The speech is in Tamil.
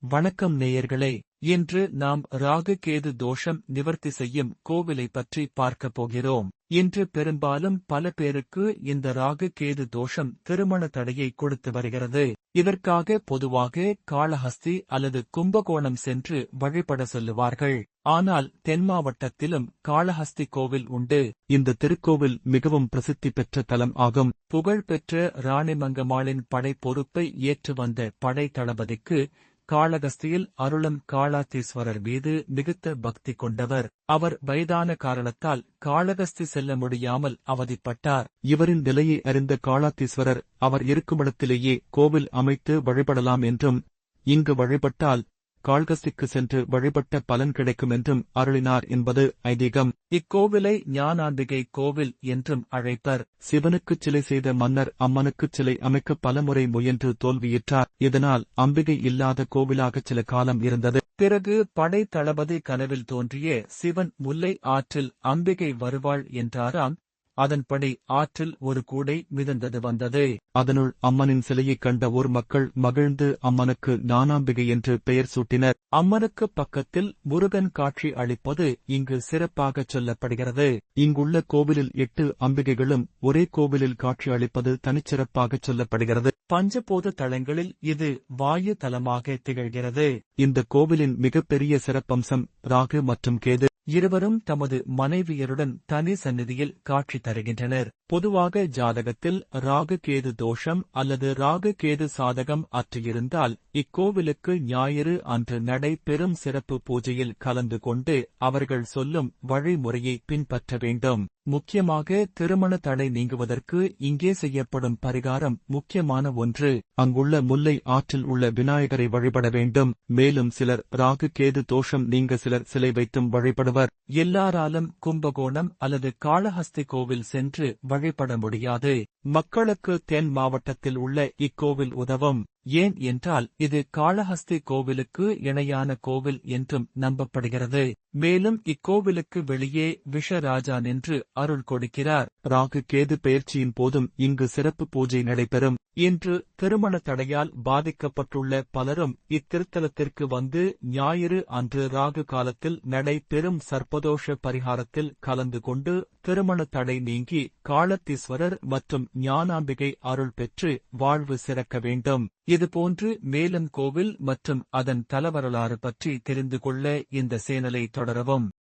வணக்கம் நேயர்களே, இன்று நாம் ராகு கேது தோஷம் நிவர்த்தி செய்யும் கோவிலை பற்றி பார்க்கப் போகிறோம். இன்று பெரும்பாலும் பல பேருக்கு இந்த ராகு கேது தோஷம் திருமண தடையை கொடுத்து வருகிறது. இதற்காக பொதுவாக காளஹஸ்தி அல்லது கும்பகோணம் சென்று வழிபட சொல்லுவார்கள். ஆனால் தென் மாவட்டத்திலும் காளஹஸ்தி கோவில் உண்டு. இந்த திருக்கோவில் மிகவும் பிரசித்தி பெற்ற தலம் ஆகும். புகழ்பெற்ற ராணிமங்கம்மாளின் படை பொறுப்பை ஏற்று வந்த படை தளபதிக்கு காளகஸ்தியில் அருளும் காளாத்தீஸ்வரர் மீது மிகுந்த பக்தி கொண்டவர். அவர் வயதான காரணத்தால் காளகஸ்தி செல்ல முடியாமல் அவதிப்பட்டார். இவரின் நிலையை அறிந்த காளாத்தீஸ்வரர் அவர் இருக்குமிடத்திலேயே கோவில் அமைத்து வழிபடலாம் என்றும், இங்கு வழிபட்டால் காளகஸ்திக்கு சென்று வழிபட்ட பலன் கிடைக்கும் என்றும் அருளினார் என்பது ஐதீகம். இக்கோவிலை ஞானாம்பிகை கோவில் என்றும் அழைப்பர். சிவனுக்குச் சிலை செய்த மன்னர் அம்மனுக்குச் சிலை அமைக்க பலமுறை முயன்று தோல்வியுற்றார். இதனால் அம்பிகை இல்லாத கோவிலாக சில காலம் இருந்தது. பிறகு படை தளபதி கனவில் தோன்றிய சிவன் முல்லை ஆற்றில் அம்பிகை வருவாள் என்றாராம். அதன்படி ஆற்றில் ஒரு கூடை மிதந்தது வந்தது. அதனுள் அம்மனின் சிலையைக் கண்ட ஊர் மக்கள் மகிழ்ந்து அம்மனுக்கு ஞானாம்பிகை என்று பெயர் சூட்டினர். அம்மனுக்கு பக்கத்தில் முருகன் காட்சி அளிப்பது இங்கு சிறப்பாகச் சொல்லப்படுகிறது. இங்குள்ள கோவிலில் 8 அம்பிகைகளும் ஒரே கோவிலில் காட்சி அளிப்பது தனிச்சிறப்பாகச் சொல்லப்படுகிறது. பஞ்சபூத தலங்களில் இது வாயு தலமாக திகழ்கிறது. இந்த கோவிலின் மிகப்பெரிய சிறப்பம்சம் ராகு மற்றும் கேது இருவரும் தமது மனைவியருடன் தனி சந்நிதியில் காட்சி தருகின்றனர். பொதுவாக ஜாதகத்தில் ராகு கேது தோஷம் அல்லது ராகு கேது சாதகம் அற்றிருந்தால் இக்கோவிலுக்கு ஞாயிறு அன்று நடைபெறும் சிறப்பு பூஜையில் கலந்து கொண்டு அவர்கள் சொல்லும் வழிமுறையை பின்பற்ற வேண்டும். முக்கியமாக திருமண தடை நீங்குவதற்கு இங்கே செய்யப்படும் பரிகாரம் முக்கியமான ஒன்று. அங்குள்ள முல்லை ஆற்றில் உள்ள விநாயகரை வழிபட வேண்டும். மேலும் சிலர் ராகு கேது தோஷம் நீங்க சிலர் சிலை வைத்தும் வழிபடுவர். எல்லாராலும் கும்பகோணம் அல்லது காளஹஸ்தி கோவில் சென்று வழிபட முடியாது. மக்களுக்கு தென் மாவட்டத்தில் உள்ள இக்கோவில் உதவும். ஏன் என்றால் இது காளஹஸ்தி கோவிலுக்கு இணையான கோவில் என்றும் நம்பப்படுகிறது. மேலும் இக்கோவிலுக்கு வெளியே விஷராஜா நின்று அருள் கொடுக்கிறார். ராகு கேது பெயர்ச்சியின் போதும் இங்கு சிறப்பு பூஜை நடைபெறும். இன்று திருமண தடையால் பாதிக்கப்பட்டுள்ள பலரும் இத்திருத்தலத்திற்கு வந்து ஞாயிறு அன்று ராகு காலத்தில் நடைபெறும் சர்ப்பதோஷ பரிகாரத்தில் கலந்து கொண்டு திருமண தடை நீங்கி காளத்தீஸ்வரர் மற்றும் ஞானாம்பிகை அருள் பெற்று வாழ்வு சிறக்க வேண்டும். இதுபோன்று மேலும் கோவில் மற்றும் அதன் தலவரலாறு பற்றி தெரிந்து கொள்ள இந்த சேனலை தொடரவும்.